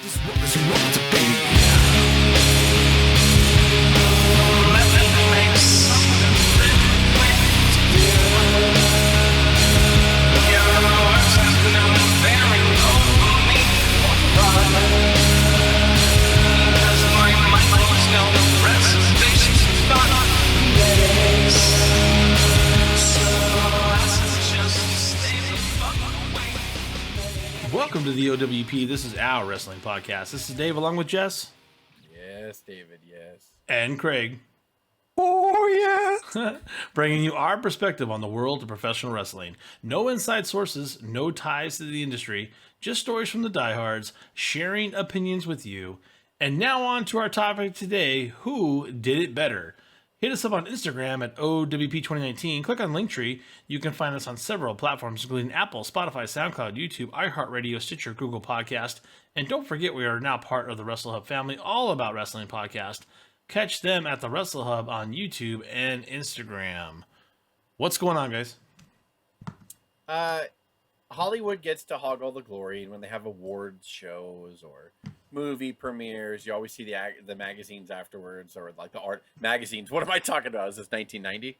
This world isn't wrong to be. Welcome to the O.WP. This is our wrestling podcast. This is Dave along with Jess. Yes, David, yes. And Craig. Oh, yeah. Bringing you our perspective on the world of professional wrestling. No inside sources, no ties to the industry, just stories from the diehards, sharing opinions with you. And now on to our topic today, who did it better? Hit us up on Instagram at O.WP2019. Click on Linktree. You can find us on several platforms, including Apple, Spotify, SoundCloud, YouTube, iHeartRadio, Stitcher, Google Podcast. And don't forget, we are now part of the Wrestle Hub family, all about wrestling podcast. Catch them at the Wrestle Hub on YouTube and Instagram. What's going on, guys? Hollywood gets to hog all the glory, and when they have awards shows or movie premieres, you always see the magazines afterwards, or like the art magazines. What am I talking about? Is this 1990?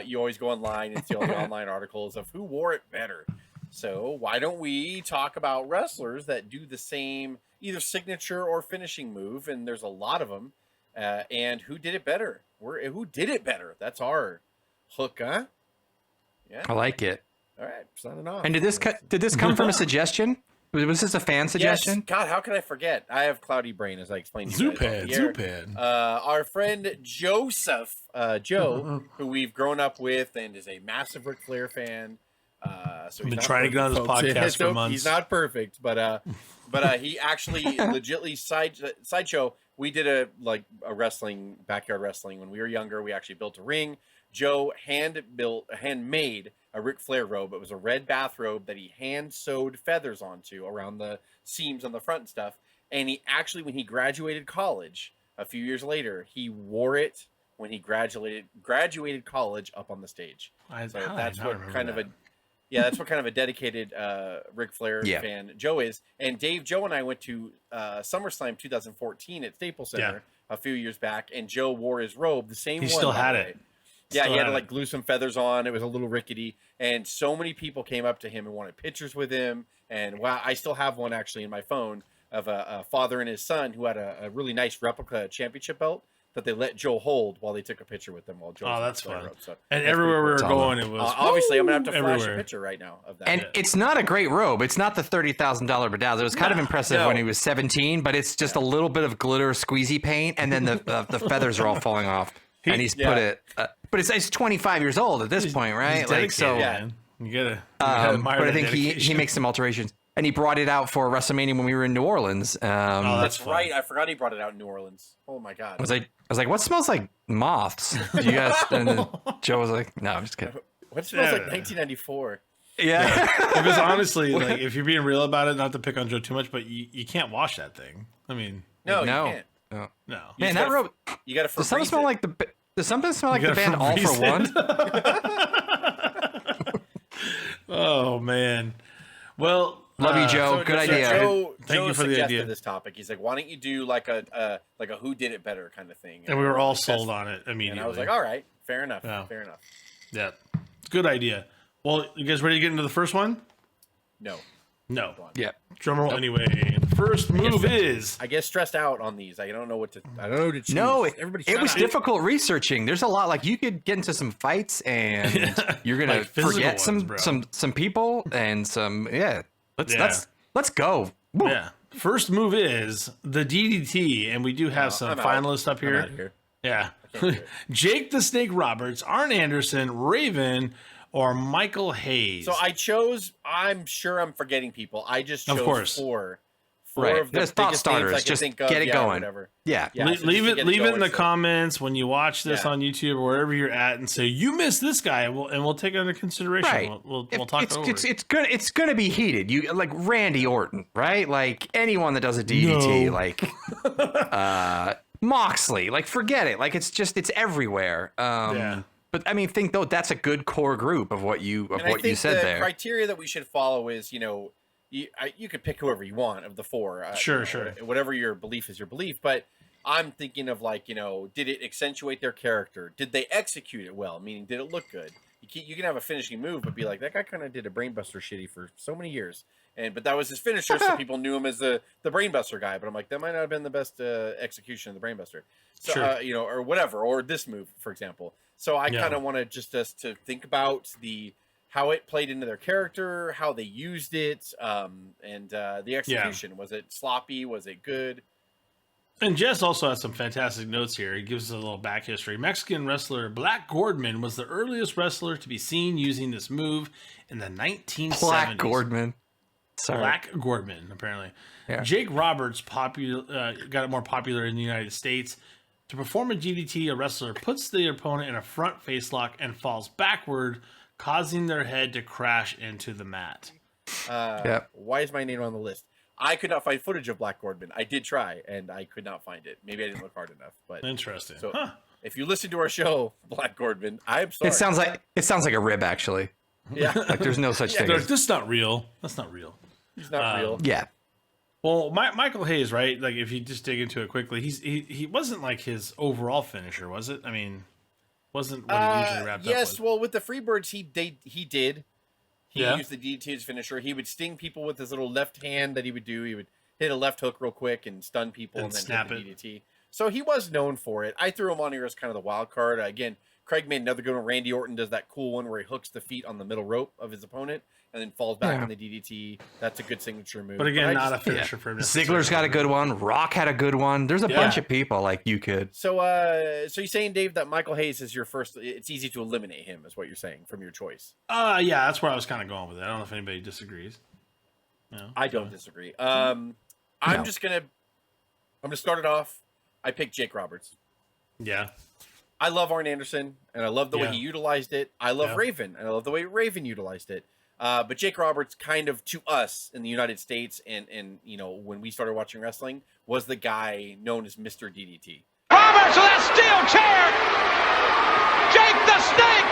You always go online and see all the online articles of who wore it better. So why don't we talk about wrestlers that do the same either signature or finishing move? And there's a lot of them. And who did it better? Who did it better? That's our hook, huh? Yeah, I like it. All right, signing off. And did this come from a suggestion? Was this a fan suggestion? Yes. God, how can I forget? I have cloudy brain, as I explained to you guys. Zupad. Our friend Joseph, Joe, who we've grown up with and is a massive Ric Flair fan. So I've been trying to get on this podcast for months. He's not perfect, but he actually legitly sideshow. We did a backyard wrestling when we were younger. We actually built a ring. Joe handmade a Ric Flair robe. It was a red bathrobe that he hand sewed feathers onto around the seams on the front and stuff. And he actually, when he graduated college a few years later, he wore it when he graduated college up on the stage. That's what kind of a dedicated Ric Flair fan Joe is. And Dave, Joe, and I went to SummerSlam 2014 at Staples Center a few years back, and Joe wore his robe, the same one. He still had it. Yeah, he had to glue some feathers on. It was a little rickety, and so many people came up to him and wanted pictures with him. And wow, I still have one actually in my phone of a father and his son who had a really nice replica championship belt that they let Joe hold while they took a picture with them while Joe. Oh, that's fun. So and everywhere we were going, it was obviously. I'm gonna have to flash a picture right now of that. And it's not a great robe. It's not the $30,000 bedazzle. It was kind of impressive when he was 17, but it's just a little bit of glitter squeezy paint, and then the feathers are all falling off. And he's put it, but it's 25 years old at this point, right? Like so, man. You gotta admire. But I think he makes some alterations, and he brought it out for WrestleMania when we were in New Orleans. That's right. I forgot he brought it out in New Orleans. Oh my God. I was like, what smells like moths? Do you guys? And then Joe was like, no, I'm just kidding. What smells like 1994? Yeah. Because honestly, like if you're being real about it, not to pick on Joe too much, but you can't wash that thing. I mean, no. You can't. No. Man, that robe. You got to. Does something smell like the band All for One? Oh man. Well, love you, Joe. Good idea. Thank you for the idea. This topic. He's like, why don't you do like a who did it better kind of thing? And we were all sold on it immediately. And I was like, all right, fair enough. Yeah. Fair enough. Yeah, it's a good idea. Well, you guys ready to get into the first one? No. Yeah. Drumroll anyway. The first move is. I get stressed out on these. I don't know what to choose. No, Everybody it was difficult researching. There's a lot. Like you could get into some fights, and you're gonna forget some people and some. Yeah. Let's go. Woo. Yeah. First move is the DDT, and we do have some finalists up here. I'm out of here. Yeah. Jake the Snake Roberts, Arn Anderson, Raven, or Michael Hayes. So I chose. I'm sure I'm forgetting people. I just chose four of the thought starters. I can just think of. get it going. Whatever. Yeah. Leave it in the comments when you watch this on YouTube or wherever you're at, and say you missed this guy, and we'll take it under consideration. Right. We'll talk over it. It's gonna be heated. You like Randy Orton, right? Like anyone that does a DDT, like Moxley. Like forget it. Like it's everywhere. But I mean, think though that's a good core group of what you said there. The criteria that we should follow is, you could pick whoever you want of the four. Sure, you know, sure. Whatever your belief is, your belief. But I'm thinking of like, did it accentuate their character? Did they execute it well? Meaning, did it look good? You can have a finishing move, but be like, that guy kind of did a brainbuster shitty for so many years, but that was his finisher, so people knew him as the brainbuster guy. But I'm like, that might not have been the best execution of the brainbuster. So Sure. or whatever, or this move, for example. So I kind of wanted just us to think about how it played into their character, how they used it, and the execution. Was it sloppy? Was it good? And Jess also has some fantastic notes here. He gives us a little back history. Mexican wrestler Black Gordman was the earliest wrestler to be seen using this move in the 1970s. Black Gordman. Sorry. Black Gordman, apparently. Yeah. Jake Roberts got it more popular in the United States. To perform a DDT, a wrestler puts the opponent in a front face lock and falls backward, causing their head to crash into the mat. Why is my name on the list? I could not find footage of Black Gordman. I did try, and I could not find it. Maybe I didn't look hard enough. But interesting. So if you listen to our show, Black Gordman, I'm sorry. It sounds like a rib, actually. Yeah, like there's no such thing. This is not real. That's not real. He's not real. Yeah. Well, Michael Hayes, right? Like, if you just dig into it quickly, he wasn't like his overall finisher, was it? I mean, wasn't what he usually wrapped up with. Yes, well, with the Freebirds, he did. He Yeah. used the DDT as finisher. He would sting people with his little left hand that he would do. He would hit a left hook real quick and stun people and then snap hit the DDT. So he was known for it. I threw him on here as kind of the wild card. Again, Craig made another good one. Randy Orton does that cool one where he hooks the feet on the middle rope of his opponent and then falls back on the DDT. That's a good signature move. But again, not a finisher for him. Ziggler's got a good one. Rock had a good one. There's a bunch of people like you could. So you're saying, Dave, that Michael Hayes is your first? It's easy to eliminate him, is what you're saying from your choice. Yeah, that's where I was kind of going with it. I don't know if anybody disagrees. No, I don't disagree. I'm gonna start it off. I picked Jake Roberts. Yeah. I love Arn Anderson, and I love the way he utilized it. I love Raven, and I love the way Raven utilized it. But Jake Roberts, kind of to us in the United States, and when we started watching wrestling, was the guy known as Mr. DDT. Roberts with that steel chair. Jake the Snake,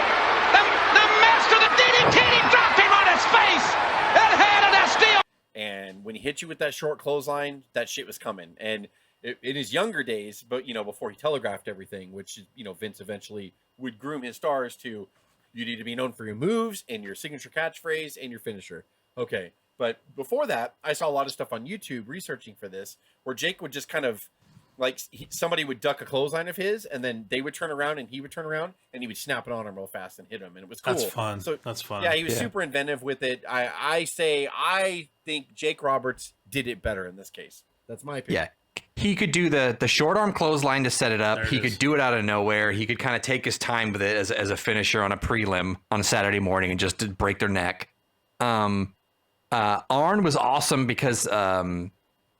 the master of the DDT. He dropped him on his face and handed that steel. And when he hit you with that short clothesline, that shit was coming. And in his younger days, but before he telegraphed everything, which Vince eventually would groom his stars to, you need to be known for your moves and your signature catchphrase and your finisher. Okay, but before that, I saw a lot of stuff on YouTube researching for this, where Jake would just kind of like somebody would duck a clothesline of his, and then they would turn around and he would turn around and he would snap it on him real fast and hit him, and it was cool. That's fun. So that's fun. Yeah, he was super inventive with it. I think Jake Roberts did it better in this case. That's my opinion. Yeah. He could do the short arm clothesline to set it up. He could do it out of nowhere. He could kind of take his time with it as a finisher on a prelim on a Saturday morning and just to break their neck. Arn was awesome because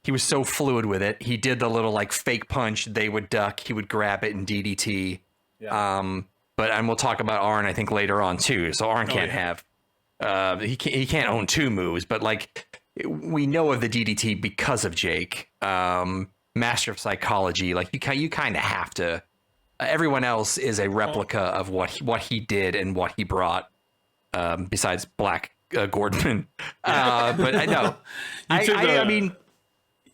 he was so fluid with it. He did the little like fake punch. They would duck. He would grab it and DDT. Yeah. And we'll talk about Arn I think later on too. So Arn can't have he can't own two moves, but like we know of the DDT because of Jake. Master of psychology, like you kind of have to. Everyone else is a replica of what he did and what he brought. Besides Black Gordman, but I know. I mean,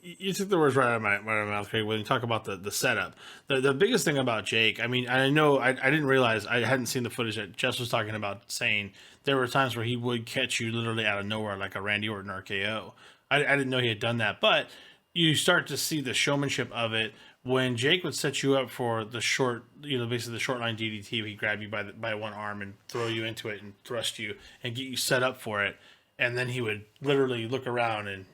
you took the words right out of my mouth, Craig. When you talk about the setup, the biggest thing about Jake, I mean, I know I didn't realize I hadn't seen the footage that Jess was talking about, saying there were times where he would catch you literally out of nowhere, like a Randy Orton RKO. I didn't know he had done that, but you start to see the showmanship of it when Jake would set you up for the short, basically the short line DDT. He'd grab you by one arm and throw you into it and thrust you and get you set up for it, and then he would literally look around and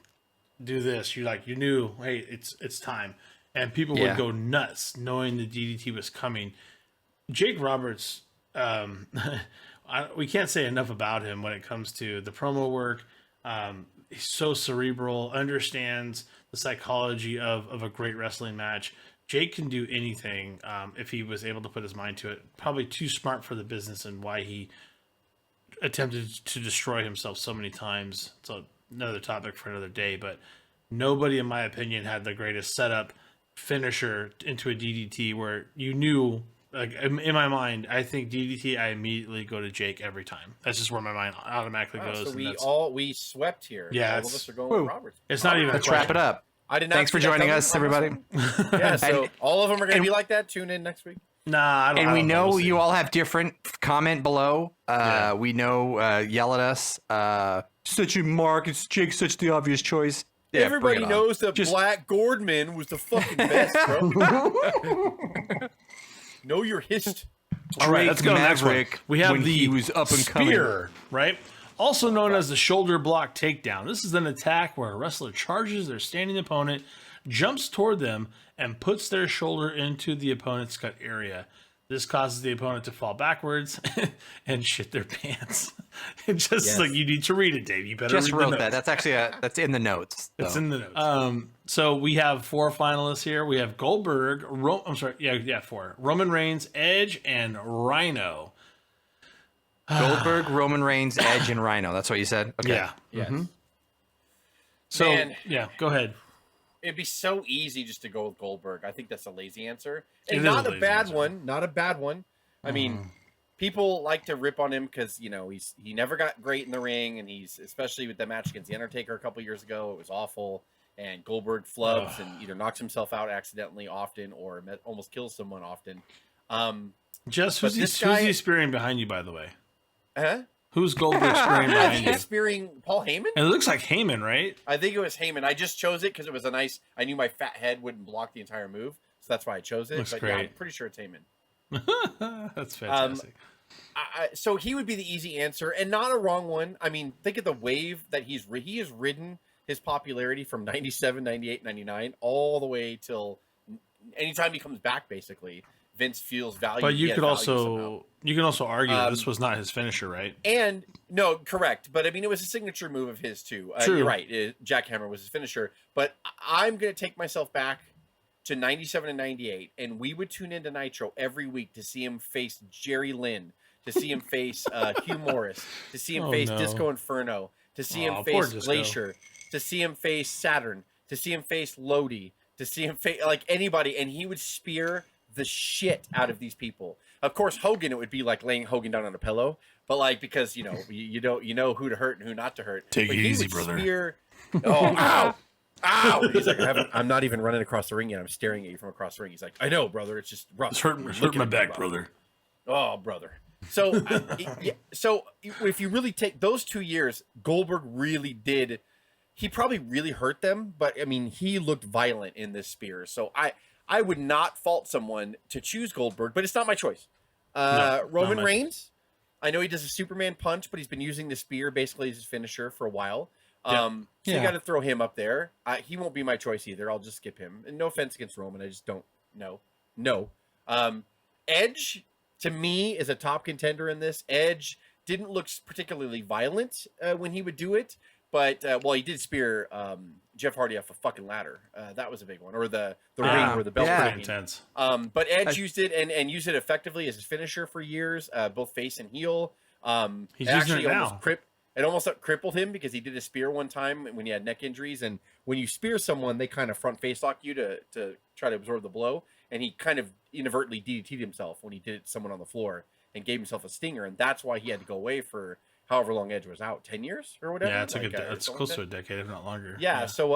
do this. You knew, hey, it's time, and people would go nuts knowing the DDT was coming. Jake Roberts, we can't say enough about him when it comes to the promo work. He's so cerebral, understands the psychology of a great wrestling match. Jake can do anything if he was able to put his mind to it. Probably too smart for the business and why he attempted to destroy himself so many times. So another topic for another day, but nobody, in my opinion, had the greatest setup finisher into a DDT where you knew like in my mind, I think DDT. I immediately go to Jake every time. That's just where my mind automatically goes. So we swept here. Yeah, all of us are going with Roberts. It's not even. Let's wrap it up. I did not. Thanks for joining us, everybody. Yeah, so all of them are going to be like that. Tune in next week. Nah, I don't. And we know we'll you all have different. Comment below. We know. Yell at us. Such a mark. It's Jake's such the obvious choice. Yeah, everybody knows that Black Gordman was the fucking best, bro. Know your history. All right, let's go next one. We have the he was up and spear, right? Also known as the shoulder block takedown. This is an attack where a wrestler charges their standing opponent, jumps toward them, and puts their shoulder into the opponent's cut area. This causes the opponent to fall backwards and shit their pants. It's just like, you need to read it, Dave. You better just read wrote the that. notes. That's actually that's in the notes. It's in the notes. So we have 4 finalists here. We have Goldberg. Four. Roman Reigns, Edge, and Rhino. Goldberg, Roman Reigns, Edge, and Rhino. That's what you said? Okay. Yeah. Yes. Mm-hmm. So, go ahead. It'd be so easy just to go with Goldberg. I think that's a lazy answer. It And is not a a lazy bad answer. one. Not a bad one. I mean, people like to rip on him because, he never got great in the ring. And he's, especially with the match against The Undertaker a couple years ago, it was awful. And Goldberg flubs and either knocks himself out accidentally often or almost kills someone often. Jess, who's he spearing behind you, by the way? Huh? Who's Goldberg spearing I behind think you? he's spearing Paul Heyman. And it looks like Heyman, right? I think it was Heyman. I just chose it because it was I knew my fat head wouldn't block the entire move. So that's why I chose it. Looks but great. Yeah, I'm pretty sure it's Heyman. That's fantastic. So he would be the easy answer and not a wrong one. I mean, think of the wave that he has ridden his popularity from 97, 98, 99, all the way till anytime he comes back, basically. Vince feels value. But you can also argue that this was not his finisher, right? And no, correct. But I mean, it was a signature move of his too. True. You're right. Jackhammer was his finisher. But I'm going to take myself back to 97 and 98, and we would tune into Nitro every week to see him face Jerry Lynn, to see him face Hugh Morris, to see him face Disco Inferno, to see him face Glacier, to see him face Saturn, to see him face Lodi, to see him face like anybody, and he would spear the shit out of these people. Of course, Hogan, it would be like laying Hogan down on a pillow, but like because you know who to hurt and who not to hurt. Take but it easy, brother. Spear, ow! He's like, I'm not even running across the ring yet. I'm staring at you from across the ring. He's like, I know, brother. It's just rough. It's hurting my back, brother. Oh, brother. So, so if you really take those 2 years, Goldberg really did. He probably really hurt them, but I mean, he looked violent in this spear. So I would not fault someone to choose Goldberg, but it's not my choice. Roman Reigns, I know he does a Superman punch, but he's been using the spear basically as his finisher for a while. So you got to throw him up there. He won't be my choice either. I'll just skip him. And no offense against Roman, I just don't know. No. Edge, to me, is a top contender in this. Edge didn't look particularly violent when he would do it, but he did spear Jeff Hardy off a fucking ladder. That was a big one, or the ring where the belt was intense. But Edge used it and used it effectively as his finisher for years, both face and heel. He's using it now. It almost crippled him because he did a spear one time when he had neck injuries. And when you spear someone, they kind of front face lock you to try to absorb the blow. And he kind of inadvertently DDT'd himself when he did it to someone on the floor and gave himself a stinger. And that's why he had to go away for however long Edge was out, 10 years or whatever. Yeah, it's close to a decade, if not longer. Yeah. So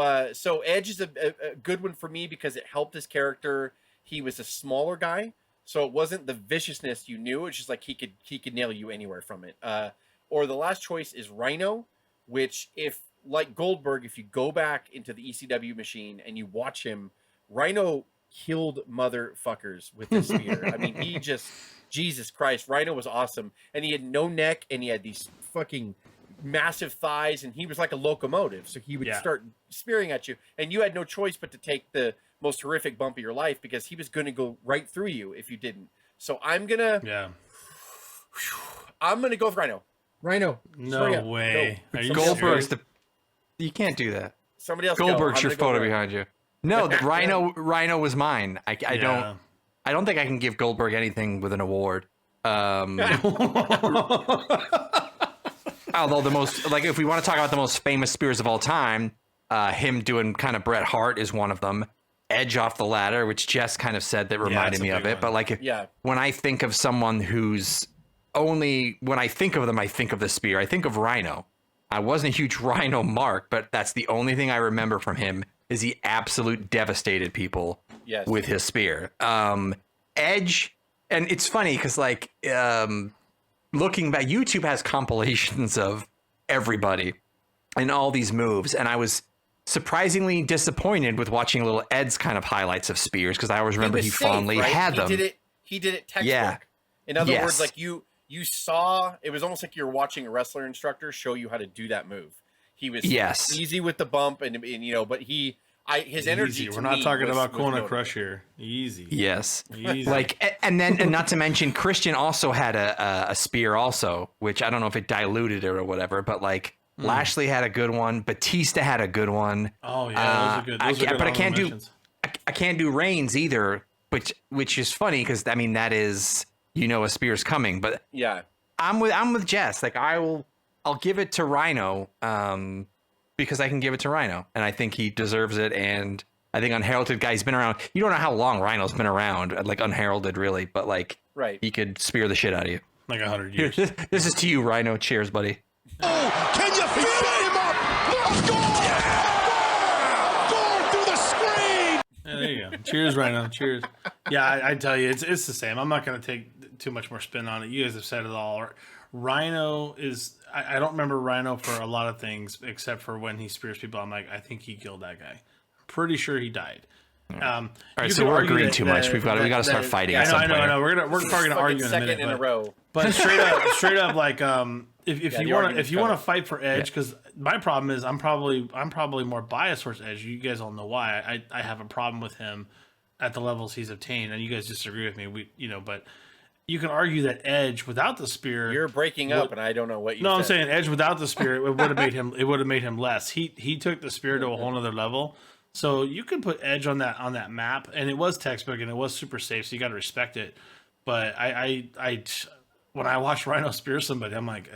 Edge is a good one for me because it helped his character. He was a smaller guy, so it wasn't the viciousness you knew. It's just like he could nail you anywhere from it. Or the last choice is Rhino, which if like Goldberg, if you go back into the ECW machine and you watch him, Rhino killed motherfuckers with the spear. I mean, he just, Jesus Christ, Rhino was awesome. And he had no neck and he had these fucking massive thighs and he was like a locomotive. So he would start spearing at you and you had no choice but to take the most horrific bump of your life because he was going to go right through you if you didn't. So I'm going to go with Rhino. Rhino. No way. Are you Goldberg's you can't do that. Somebody else. Goldberg's your photo behind you. No, the Rhino was mine. I don't think I can give Goldberg anything with an award. Although the most, like, if we want to talk about the most famous spears of all time, him doing kind of Bret Hart is one of them. Edge off the ladder, which Jess kind of said that reminded me of it. one. But like, when I think of someone who's when I think of them, I think of the spear. I think of Rhino. I wasn't a huge Rhino mark, but that's the only thing I remember from him is he absolute devastated people with his spear. Edge, and it's funny because like looking back, YouTube has compilations of everybody and all these moves, and I was surprisingly disappointed with watching little Ed's kind of highlights of spears because I always remember he fondly had them. He did it textbook. Yeah. In other words, like you saw, it was almost like you're watching a wrestler instructor show you how to do that move. He was easy with the bump, and you know, but his energy. We're not talking about Kona Crush here. Easy. Yes. Easy. Like, and not to mention Christian also had a spear also, which I don't know if it diluted it or whatever, but like Lashley had a good one. Batista had a good one. Oh yeah, those are good. But I can't do Reigns either, which is funny because I mean that is a spear's coming, but I'm with Jess. Like I'll give it to Rhino because I can give it to Rhino, and I think he deserves it. And I think unheralded guy's been around. You don't know how long Rhino's been around, like unheralded really, but like he could spear the shit out of you. Like 100 years. This is to you, Rhino. Cheers, buddy. Oh, can you feel him up? Let's go! Yeah! Going through the screen! Yeah, there you go. Cheers, Rhino. Cheers. Yeah, I tell you, it's the same. I'm not going to take too much more spin on it. You guys have said it all. Rhino is... I don't remember Rhino for a lot of things, except for when he spears people. I'm like, I think he killed that guy. Pretty sure he died. All right, so we're agreeing too much. We got to start fighting. I know. We're probably gonna argue in a minute. In a row. But straight up, like, if you want to fight for Edge, because my problem is I'm probably more biased towards Edge. You guys all know why. I have a problem with him at the levels he's obtained, and you guys disagree with me. But you can argue that Edge without the spear, you're breaking up, and I don't know what you. No, said. I'm saying Edge without the spear, it would have made him. It would have made him less. He took the spear to a whole other level. So you can put Edge on that map, and it was textbook and it was super safe. So you got to respect it. But I when I watch Rhino spear somebody, I'm like,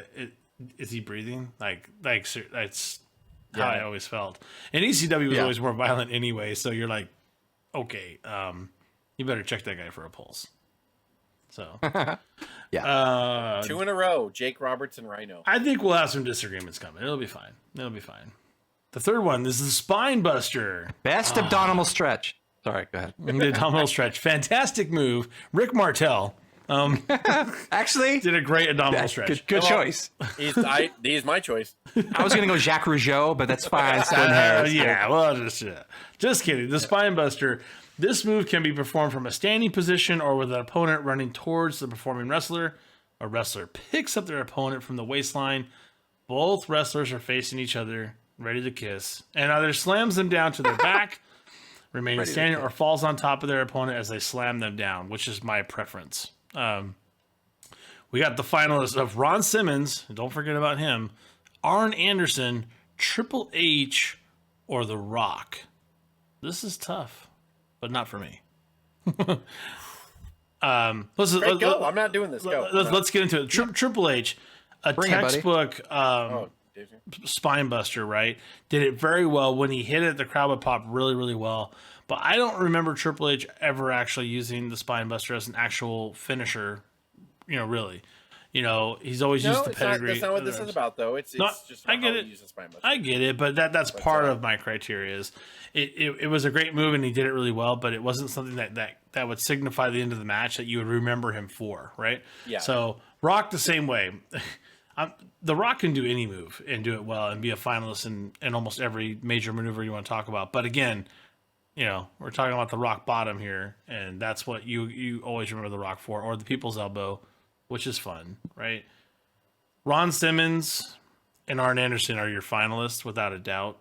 is he breathing? Like that's how I always felt. And ECW was always more violent anyway. So you're like, okay, you better check that guy for a pulse. So 2 in a row, Jake Roberts and Rhino. I think we'll have some disagreements coming. It'll be fine. The third one is the Spine Buster. Best abdominal stretch. Sorry, go ahead. The abdominal stretch. Fantastic move. Rick Martel actually did a great abdominal stretch. Good choice. He's my choice. I was going to go Jacques Rougeau, but that's fine. Splitting hairs. Yeah, well, just kidding. The Spine Buster. This move can be performed from a standing position or with an opponent running towards the performing wrestler. A wrestler picks up their opponent from the waistline. Both wrestlers are facing each other, ready to kiss, and either slams them down to their back, remaining standing, or falls on top of their opponent as they slam them down, which is my preference. We got the finalists of Ron Simmons, don't forget about him, Arn Anderson, Triple H, or The Rock. This is tough, but not for me. Go. I'm not doing this. Go. Let's get into it. Triple H, textbook spine buster, right? Did it very well. When he hit it, the crowd would pop really, really well. But I don't remember Triple H ever actually using the spine buster as an actual finisher. Really. He's always used the pedigree. That's not what this is about, though. It's just I get it. I get it, but that's part of my criteria. Is it was a great move and he did it really well, but it wasn't something that would signify the end of the match that you would remember him for, right? Yeah. So Rock the same way. The Rock can do any move and do it well and be a finalist in almost every major maneuver you want to talk about. But again, we're talking about the Rock bottom here, and that's what you always remember the Rock for, or the People's Elbow, which is fun, right? Ron Simmons and Arn Anderson are your finalists without a doubt.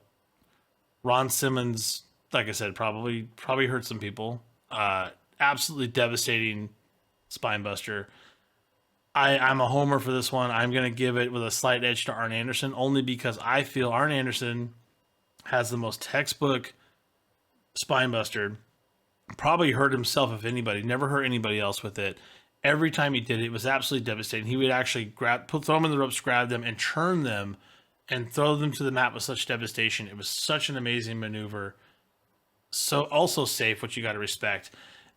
Ron Simmons, like I said, probably hurt some people. Absolutely devastating spine buster. I'm a homer for this one. I'm going to give it with a slight edge to Arn Anderson, only because I feel Arn Anderson has the most textbook spine buster. Probably hurt himself, if anybody. Never hurt anybody else with it. Every time he did it, it was absolutely devastating. He would actually throw them in the ropes, grab them, and churn them, and throw them to the mat with such devastation. It was such an amazing maneuver. also safe, which you got to respect.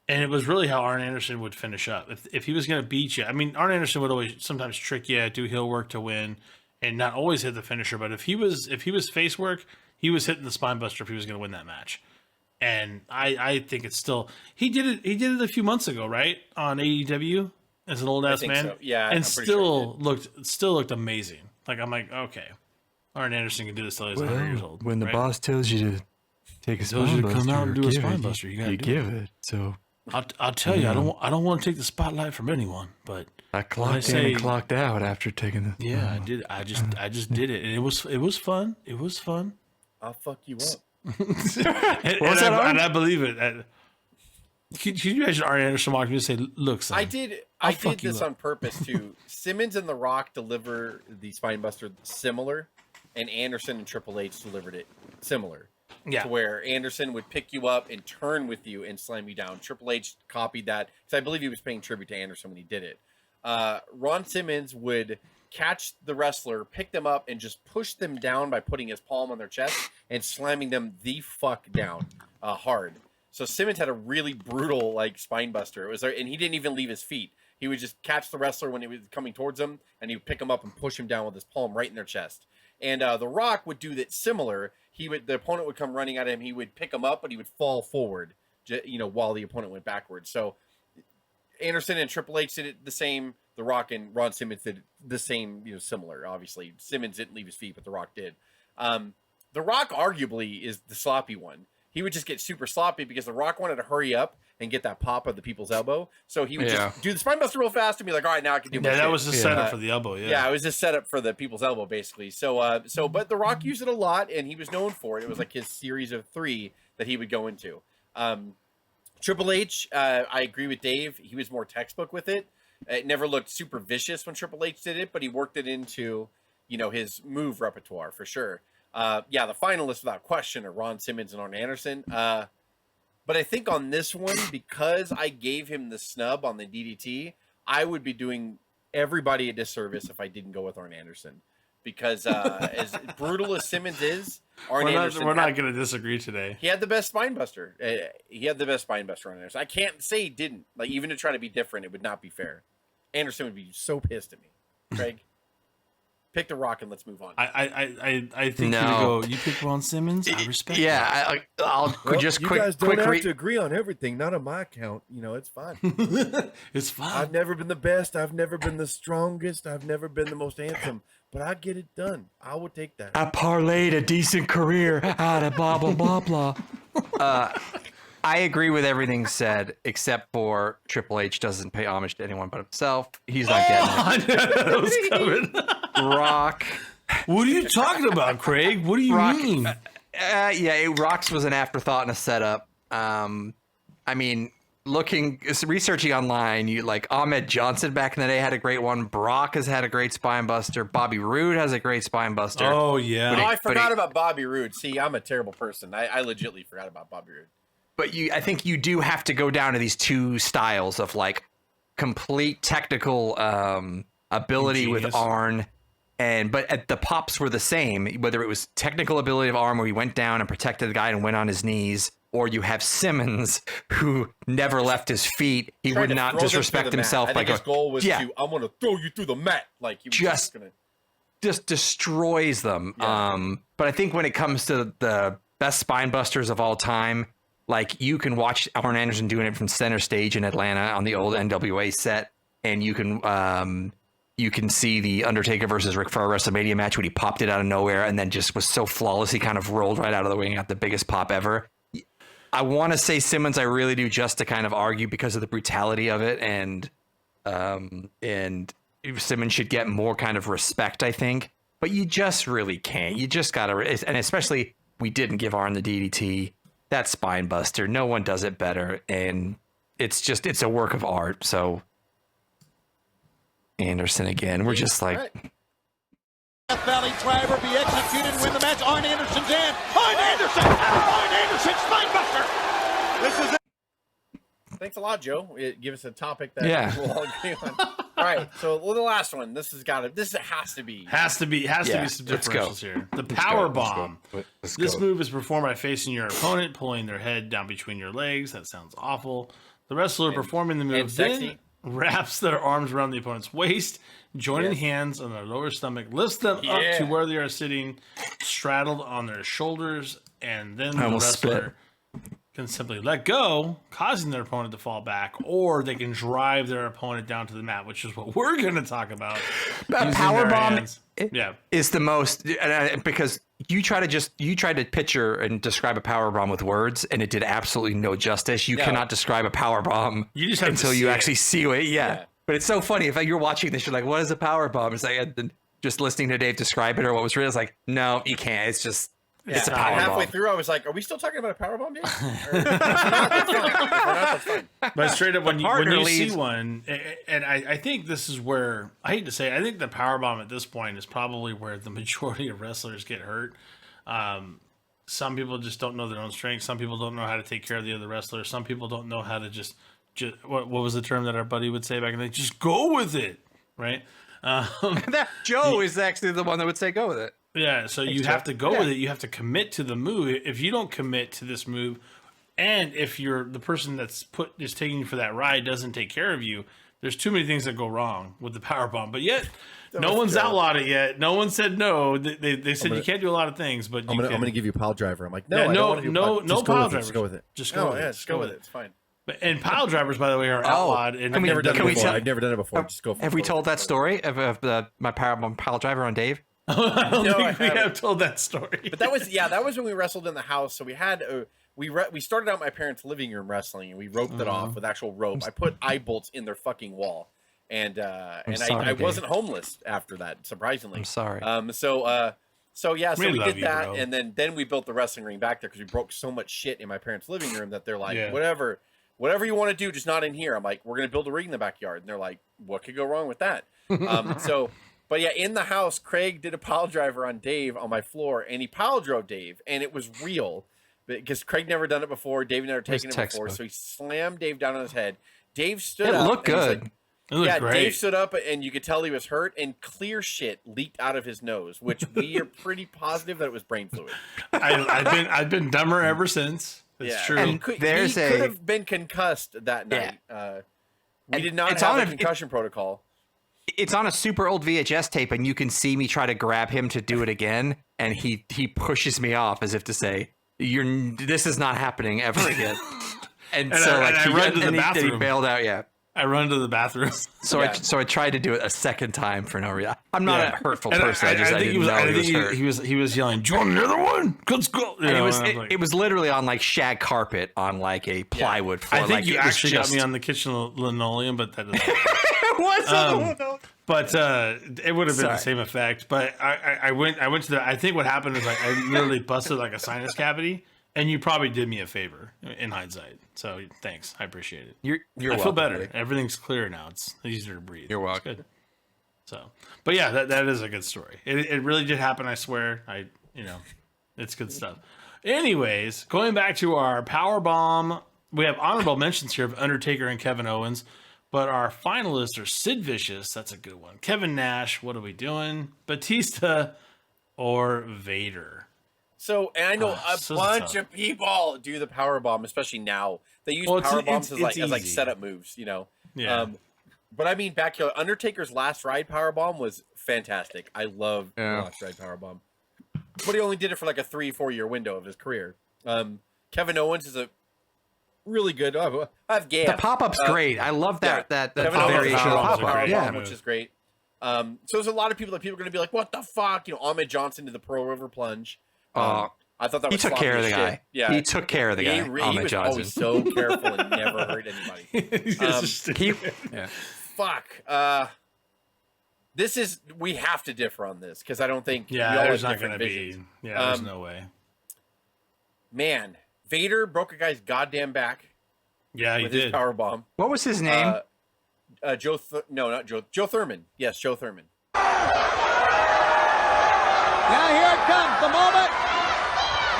And it was really how Arn Anderson would finish up. If he was going to beat you, I mean, Arn Anderson would always sometimes trick you, do heel work to win, and not always hit the finisher. But if he was face work, he was hitting the spine buster if he was going to win that match. And I think it's still he did it a few months ago, right, on AEW as an old ass man. So. Yeah, and still looked amazing. Like I'm like, okay, Arn Anderson can do this till he's 100 years old. When the boss tells you to take a tells you spine to buster, come out and do a give spine it, buster, you gotta do give it. So I'll tell you, I don't want to take the spotlight from anyone, but I clocked in and clocked out after taking the. Yeah, I did. I just did it, and it was fun. It was fun. I'll fuck you up. and I believe it. Can you imagine Arn Anderson walking and say, "Look, son, I did this on purpose too." Simmons and The Rock deliver the Spinebuster similar, and Anderson and Triple H delivered it similar. Yeah. To where Anderson would pick you up and turn with you and slam you down. Triple H copied that because I believe he was paying tribute to Anderson when he did it. Ron Simmons would catch the wrestler, pick them up, and just push them down by putting his palm on their chest and slamming them the fuck down hard. So Simmons had a really brutal spine buster. It was, and he didn't even leave his feet. He would just catch the wrestler when he was coming towards him, and he would pick him up and push him down with his palm right in their chest. And The Rock would do that similar. The opponent would come running at him. He would pick him up, but he would fall forward, while the opponent went backwards. So Anderson and Triple H did it the same. The Rock and Ron Simmons did the same, similar. Obviously, Simmons didn't leave his feet, but The Rock did. The Rock arguably is the sloppy one. He would just get super sloppy because The Rock wanted to hurry up and get that pop of the people's elbow. So he would just do the spine buster real fast and be like, all right, now I can do my shit. That was the setup for the elbow. Yeah, it was a setup for the people's elbow, basically. But The Rock used it a lot, and he was known for it. It was like his series of 3 that he would go into. Triple H, I agree with Dave. He was more textbook with it. It never looked super vicious when Triple H did it, but he worked it into, his move repertoire for sure. The finalists without question are Ron Simmons and Arn Anderson. But I think on this one, because I gave him the snub on the DDT, I would be doing everybody a disservice if I didn't go with Arn Anderson. Because as brutal as Simmons is, Anderson... We're not going to disagree today. He had the best spine buster. He had the best spine buster on Anderson. I can't say he didn't. Even to try to be different, it would not be fair. Anderson would be so pissed at me. Craig, pick The Rock and let's move on. I think you pick Ron Simmons. I respect. Yeah, I'll just quick. You guys don't have to agree on everything. Not on my account. It's fine. It's fine. I've never been the best. I've never been the strongest. I've never been the most handsome. But I get it done. I will take that. I parlayed a decent career out of blah blah blah blah. I agree with everything said, except for Triple H doesn't pay homage to anyone but himself. He's not getting it. That was coming. Rock. What are you talking about, Craig? What do you mean? Rock's was an afterthought and a setup. Researching online, Ahmed Johnson back in the day had a great one. Brock has had a great spine buster. Bobby Roode has a great spine buster. Oh, yeah. I forgot about Bobby Roode. See, I'm a terrible person. I legitimately forgot about Bobby Roode. But I think you do have to go down to these two styles of complete technical ability with Arn, but the pops were the same. Whether it was technical ability of Arn, where he went down and protected the guy and went on his knees, or you have Simmons who never left his feet. He would not disrespect himself. I think his goal was I'm going to throw you through the mat. He was just destroys them. Yeah. But I think when it comes to the best spine busters of all time, you can watch Arn Anderson doing it from center stage in Atlanta on the old NWA set, and you can see the Undertaker versus Ric Flair WrestleMania match when he popped it out of nowhere and then just was so flawless he kind of rolled right out of the way and got the biggest pop ever. I want to say Simmons, I really do, just to kind of argue because of the brutality of it, and Simmons should get more kind of respect, I think. But you just really can't. You just gotta, and especially we didn't give Arn the DDT. That spine buster, no one does it better, and it's a work of art. So Anderson again, we're just Death Valley driver be executed and win the match. Arn Anderson's in. Arn Anderson, spine buster. This is it. Thanks a lot, Joe. Give us a topic that we'll all agree on. All right, so the last one. This has to be Has to be some let's go. differentials here. The Powerbomb. Let's This go. move is performed by facing your opponent, pulling their head down between your legs. That sounds awful. The wrestler performing the move then sexy. wraps their arms around the opponent's waist, joining hands on their lower stomach, lifts them up to where they are sitting, straddled on their shoulders, and then the wrestler can simply let go, causing their opponent to fall back, or they can drive their opponent down to the mat, which is what we're going to talk about. Powerbomb Yeah. is the most, because you tried to picture and describe a powerbomb with words, and it did absolutely no justice. You cannot describe a powerbomb until you actually see it. Yeah. But it's so funny. If you're watching this, you're like, what is a powerbomb? It's like, and just listening to Dave describe it or what was real, it's like, no, you can't. It's just, it's a powerbomb. Halfway through, I was like, are we still talking about a powerbomb, Dave? If we're not, that's fine. But straight up, when you leads. see one, and I think this is where, I hate to say it, I think the powerbomb at this point is probably where the majority of wrestlers get hurt. Some people just don't know their own strength. Some people don't know how to take care of the other wrestler. Some people don't know how to just what was the term that our buddy would say back in the day? Just go with it, right? Joe is actually the one that would say go with it. Yeah, so you have to go with it. You have to commit to the move. If you don't commit to this move, and if the person that's is taking you for that ride doesn't take care of you, there's too many things that go wrong with the powerbomb. But yet, no one's outlawed it yet. No one said no. They said you can't do a lot of things, but I'm gonna give you a pile driver. I'm like, no, yeah, I don't want to do no pile drivers. Just go with it. Just go with it. Just go with it. It's fine. And pile drivers, by the way, are outlawed. And I've never done it we before. tell- I've never done it before. Just go. Have we told that story of my powerbomb pile driver on Dave? I don't No, I think we haven't. have told that story. But that was when we wrestled in the house. So we had we started out my parents' living room wrestling, and we roped it off with actual rope. I put eye bolts in their fucking wall, and I wasn't homeless after that. Surprisingly, I'm sorry. So we love did you, that, bro. and then we built the wrestling ring back there because we broke so much shit in my parents' living room that they're like, Yeah. whatever you want to do, just not in here. I'm like, we're gonna build a ring in the backyard, and they're like, what could go wrong with that? But yeah, in the house, Craig did a pile driver on Dave on my floor, and he pile drove Dave, and it was real because Craig never done it before. Dave never taken it before, so he slammed Dave down on his head. Dave stood up. It looked and he's good. like- It looked great. Dave stood up, and you could tell he was hurt, and clear shit leaked out of his nose, which we are pretty positive that it was brain fluid. I've been dumber ever since. It's true. He And could have been concussed that night. We did not it's have on a a- concussion protocol. It's on a super old VHS tape, and you can see me try to grab him to do it again, and he pushes me off as if to say, this is not happening ever again." And so I run to the bathroom. He bailed out. Yeah. I run to the bathroom. So I tried to do it a second time for no reason. I'm not a hurtful And person. I think didn't know he was hurt. he was yelling, "Do you want another one? Let's go!" You And know, it was and I was like- it was literally on like shag carpet on like a plywood floor. I think like, you it was actually got just- me on the kitchen linoleum, but that doesn't. It was on the window. But it would have been the Sorry. same effect. But I went to the. I think what happened is like I literally busted like a sinus cavity, and you probably did me a favor in hindsight. So thanks, I appreciate it. You're I feel welcome, better. buddy. Everything's clear now. It's easier to breathe. You're It's welcome. good. So, but yeah, that is a good story. It really did happen. I swear. It's good stuff. Anyways, going back to our power bomb, we have honorable mentions here of Undertaker and Kevin Owens, but our finalists are Sid Vicious. That's a good one. Kevin Nash. What are we doing? Batista or Vader? So, and I know a so bunch tough. of people do the power bomb, especially now. They use Well, it's- power bombs it's as like easy. setup moves, Yeah. But I mean, back here, Undertaker's last ride power bomb was fantastic. I love the last ride power bomb, but he only did it for like a 3-4 year window of his career. Kevin Owens is a really good. I have Gant. The pop-up's great. I love that Kevin that Owens variation power of bomb, pop-up. Yeah. which is great. So there's a lot of people are going to be like, "What the fuck?" Ahmed Johnson did the Pro River Plunge. I thought that He was took sloppy care of the as guy. shit. Yeah, He took care of the guy. he Ahmed was Johnson. always so careful and never hurt anybody. Fuck. We have to differ on this because I don't think. we all there's have not going to different be. visions. Yeah, there's no way. Man, Vader broke a guy's goddamn back Yeah, he with his did. power bomb. What was his name? Not Joe. Joe Thurman. Yes, Joe Thurman. Now here it comes, the moment.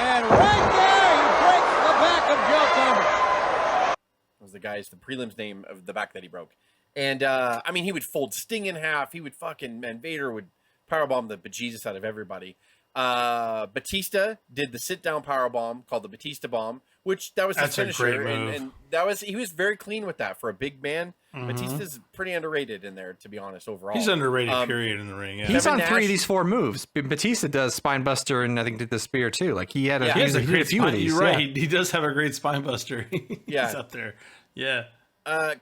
And right there, he breaks the back of Joe Thurman. Was the prelims name of the back that he broke. And I mean, he would fold Sting in half. He would and Vader would powerbomb the bejesus out of everybody. Batista did the sit down powerbomb called the Batista bomb, which that was his finisher. A great move. And that was, he was very clean with that for a big man. Batista's pretty underrated in there, to be honest, overall. He's underrated, period, in the ring. Yeah. He's Kevin on Nash, 3 of these 4 moves. Batista does Spinebuster and I think did the spear too. Like he had a, he has a great few of these. You're right. He does have a great Spinebuster. He's up there. Yeah.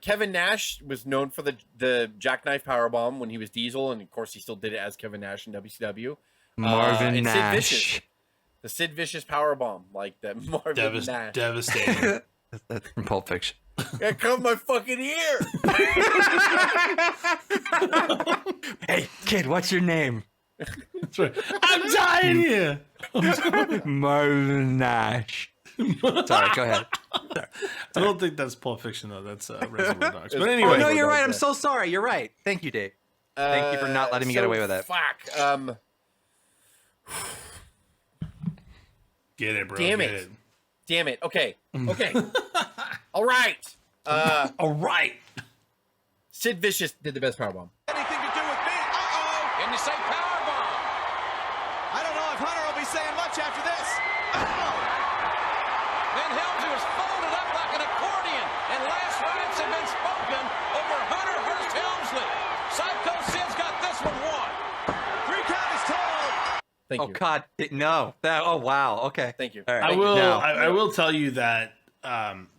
Kevin Nash was known for the jackknife powerbomb when he was Diesel, and of course he still did it as Kevin Nash in WCW. Marvin Nash. Sid Vicious. The Sid Vicious powerbomb, like that Marvin Nash. Devastating. That's from Pulp Fiction. I cut my fucking ear. Hey, kid, what's your name? That's right. I'm dying here. Marvin Nash. Sorry, go ahead. I don't think that's Pulp Fiction, though. That's Reservoir Dogs. But anyway. Oh, no, you're right. I'm so sorry. You're right. Thank you, Dave. Thank you for not letting me get away with that. Fuck. Get it, bro. Damn it. Damn it. Okay. All right. All right. Sid Vicious did the best powerbomb. Anything to do with me? Uh-oh. And you say powerbomb. I don't know if Hunter will be saying much after this. Van Helmsley was folded up like an accordion, and last rites have been spoken over Hunter Hearst Helmsley. Psycho Sid's got this one won. 3 count is told. Thank you. Oh, God. No. Oh, wow. Okay. Thank you. All right. I will tell you that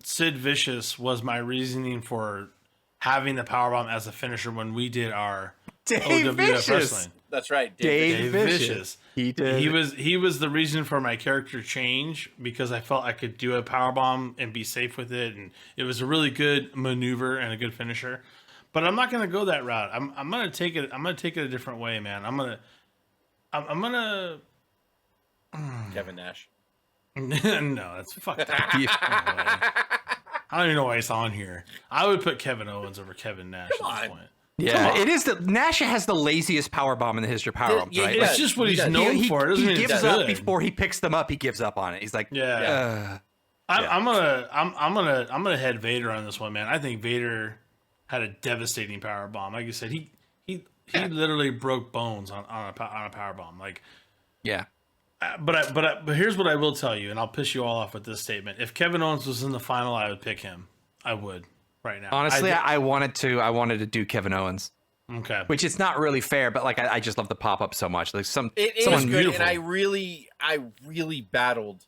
Sid Vicious was my reasoning for having the powerbomb as a finisher when we did our Dave OWF Vicious. wrestling. That's right. Dave Vicious. He did. He was the reason for my character change because I felt I could do a powerbomb and be safe with it, and it was a really good maneuver and a good finisher. But I'm not going to go that route. I'm going to take it. I'm going to take it a different way, man. I'm going to. Kevin Nash. No, that's fucked up. I don't even know why he's on here. I would put Kevin Owens over Kevin Nash at this point. Yeah, it is. Nash has the laziest powerbomb in the history of powerbombs, right? It's just what he's known for. It doesn't he mean gives it's up good. before he picks them up. He gives up on it. He's like, I'm gonna head Vader on this one, man. I think Vader had a devastating powerbomb. Like you said, he literally broke bones on a powerbomb. Like, yeah. But here's what I will tell you, and I'll piss you all off with this statement. If Kevin Owens was in the final, I would pick him. I would right now. Honestly, I wanted to do Kevin Owens. Okay. Which it's not really fair, but like I just love the pop up so much. Like someone It is good, beautiful. and I really battled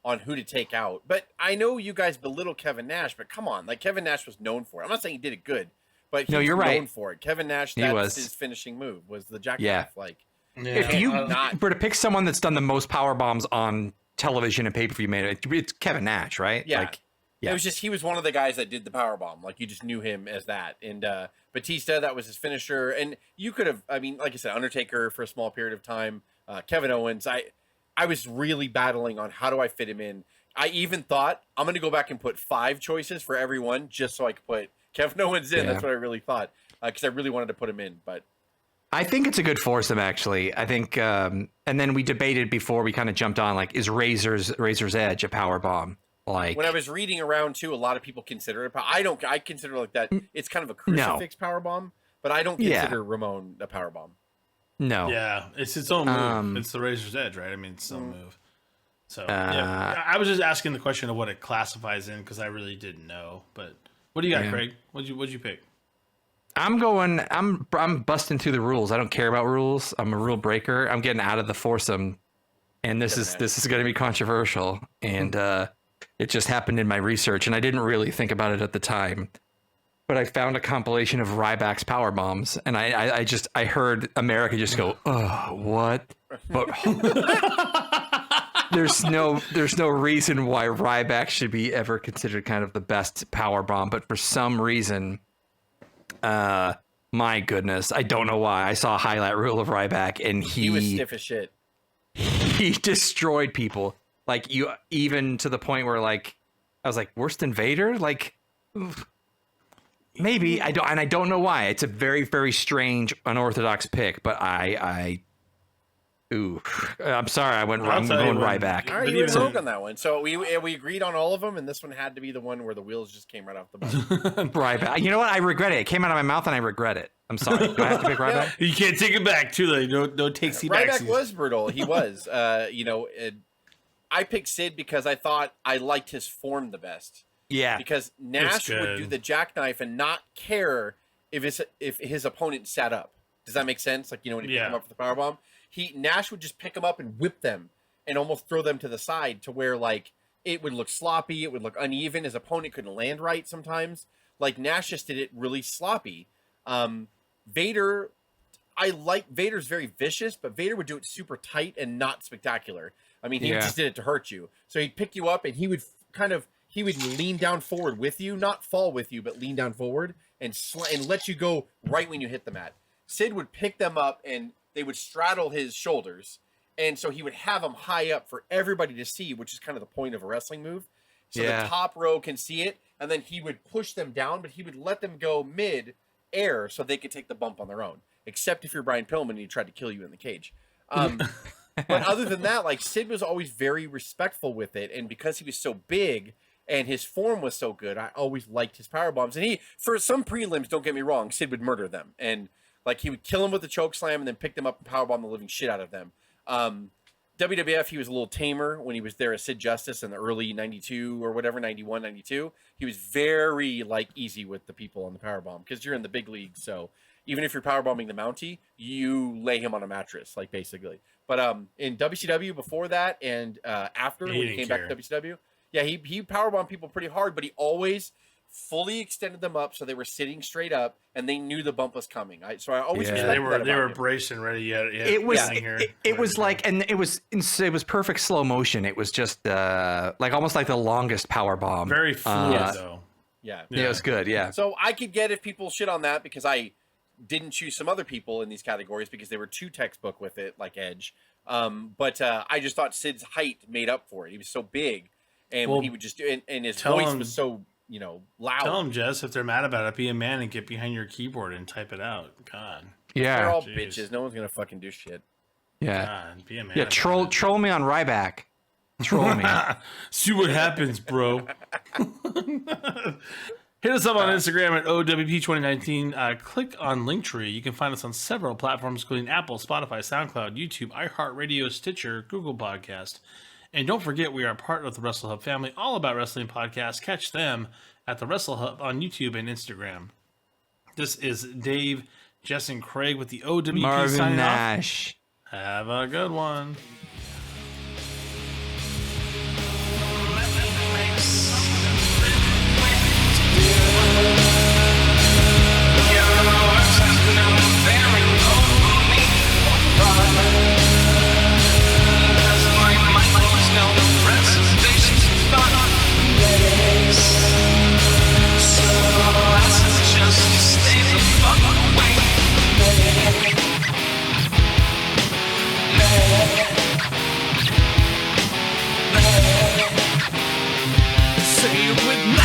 on who to take out. But I know you guys belittle Kevin Nash, but come on, like Kevin Nash was known for it. I'm not saying he did it good, but he was known for it. Kevin Nash, that's his finishing move was the jackknife. Like, if you were to pick someone that's done the most power bombs on television and pay per view, it's Kevin Nash, right? Yeah. Like, It was just he was one of the guys that did the power bomb. Like you just knew him as that. And Batista, that was his finisher. And you could have, I mean, like I said, Undertaker for a small period of time. Kevin Owens. I was really battling on how do I fit him in. I even thought I'm going to go back and put 5 choices for everyone just so I could put Kevin Owens in. That's what I really thought because I really wanted to put him in. But I think it's a good foursome, actually. I think, and then we debated before we kind of jumped on, like, is Razor's Edge a power bomb? Like, when I was reading around too, a lot of people consider it. I consider like that. It's kind of a crucifix power bomb, but I don't consider Ramon a power bomb. No. Yeah, it's its own move. It's the Razor's Edge, right? I mean, it's its own move. So yeah, I was just asking the question of what it classifies in because I really didn't know. But what do you got, Craig? What'd you pick? I'm busting through the rules. I don't care about rules. I'm a rule breaker. I'm getting out of the foursome, and this is going to be controversial. And it just happened in my research, and I didn't really think about it at the time. But I found a compilation of Ryback's power bombs, and I heard America just go, "Oh, what?" But there's no reason why Ryback should be ever considered kind of the best power bomb. But for some reason, my goodness, I don't know why. I saw a highlight reel of Ryback, and he was stiff as shit. He destroyed people, like even to the point where like I was like, worse than Vader, like. Maybe I don't know why. It's a very, very strange, unorthodox pick, but I Ooh, I'm sorry. I'm going Ryback. All right, you were rogue on that one. So we agreed on all of them, and this one had to be the one where the wheels just came right off the button. Ryback. You know what? I regret it. It came out of my mouth, and I regret it. I'm sorry. Do I have to pick Ryback? You can't take it back. Too late. No takesy backsies. Ryback was brutal. He was. I picked Sid because I thought I liked his form the best. Yeah. Because Nash would do the jackknife and not care if his opponent sat up. Does that make sense? Like, when he picked him up for the powerbomb, Nash would just pick them up and whip them and almost throw them to the side to where, like, it would look sloppy, it would look uneven. His opponent couldn't land right sometimes. Like, Nash just did it really sloppy. Vader's very vicious, but Vader would do it super tight and not spectacular. I mean, he just did it to hurt you. So he'd pick you up and he would lean down forward with you, not fall with you, but lean down forward and let you go right when you hit the mat. Sid would pick them up and they would straddle his shoulders. And so he would have them high up for everybody to see, which is kind of the point of a wrestling move. So the top row can see it. And then he would push them down, but he would let them go mid-air so they could take the bump on their own. Except if you're Brian Pillman and he tried to kill you in the cage. But other than that, like, Sid was always very respectful with it. And because he was so big and his form was so good, I always liked his power bombs. And for some prelims, don't get me wrong, Sid would murder them. And like, he would kill them with the choke slam and then pick them up and powerbomb the living shit out of them. WWF, he was a little tamer when he was there as Sid Justice in the early 92 or whatever, 91, 92. He was very, like, easy with the people on the powerbomb because you're in the big league. So even if you're powerbombing the Mountie, you lay him on a mattress, like, basically. But in WCW before that and after, when he came back to WCW, he powerbombed people pretty hard, but he always fully extended them up so they were sitting straight up and they knew the bump was coming. So I always they were braced and ready. It was like, and it was perfect slow motion. It was just like almost like the longest power bomb. Very fluid though. Yeah, it was good. Yeah. So I could get if people shit on that because I didn't choose some other people in these categories because they were too textbook with it, like Edge. But I just thought Sid's height made up for it. He was so big, and he would just do, and his voice was so loud. Tell them, Jess, if they're mad about it, be a man and get behind your keyboard and type it out. God. Yeah. They're all bitches. No one's gonna fucking do shit. Yeah. God, be a man. Yeah. Troll me on Ryback. Troll me. See what happens, bro. Hit us up on Instagram at O.WP 2019. Click on Linktree. You can find us on several platforms, including Apple, Spotify, SoundCloud, YouTube, iHeartRadio, Stitcher, Google Podcast. And don't forget, we are part of the Wrestle Hub family, all about wrestling podcasts. Catch them at the Wrestle Hub on YouTube and Instagram. This is Dave, Jess, and Craig with the O.WP Marvin signing Nash. off. Have a good one. Say it with me.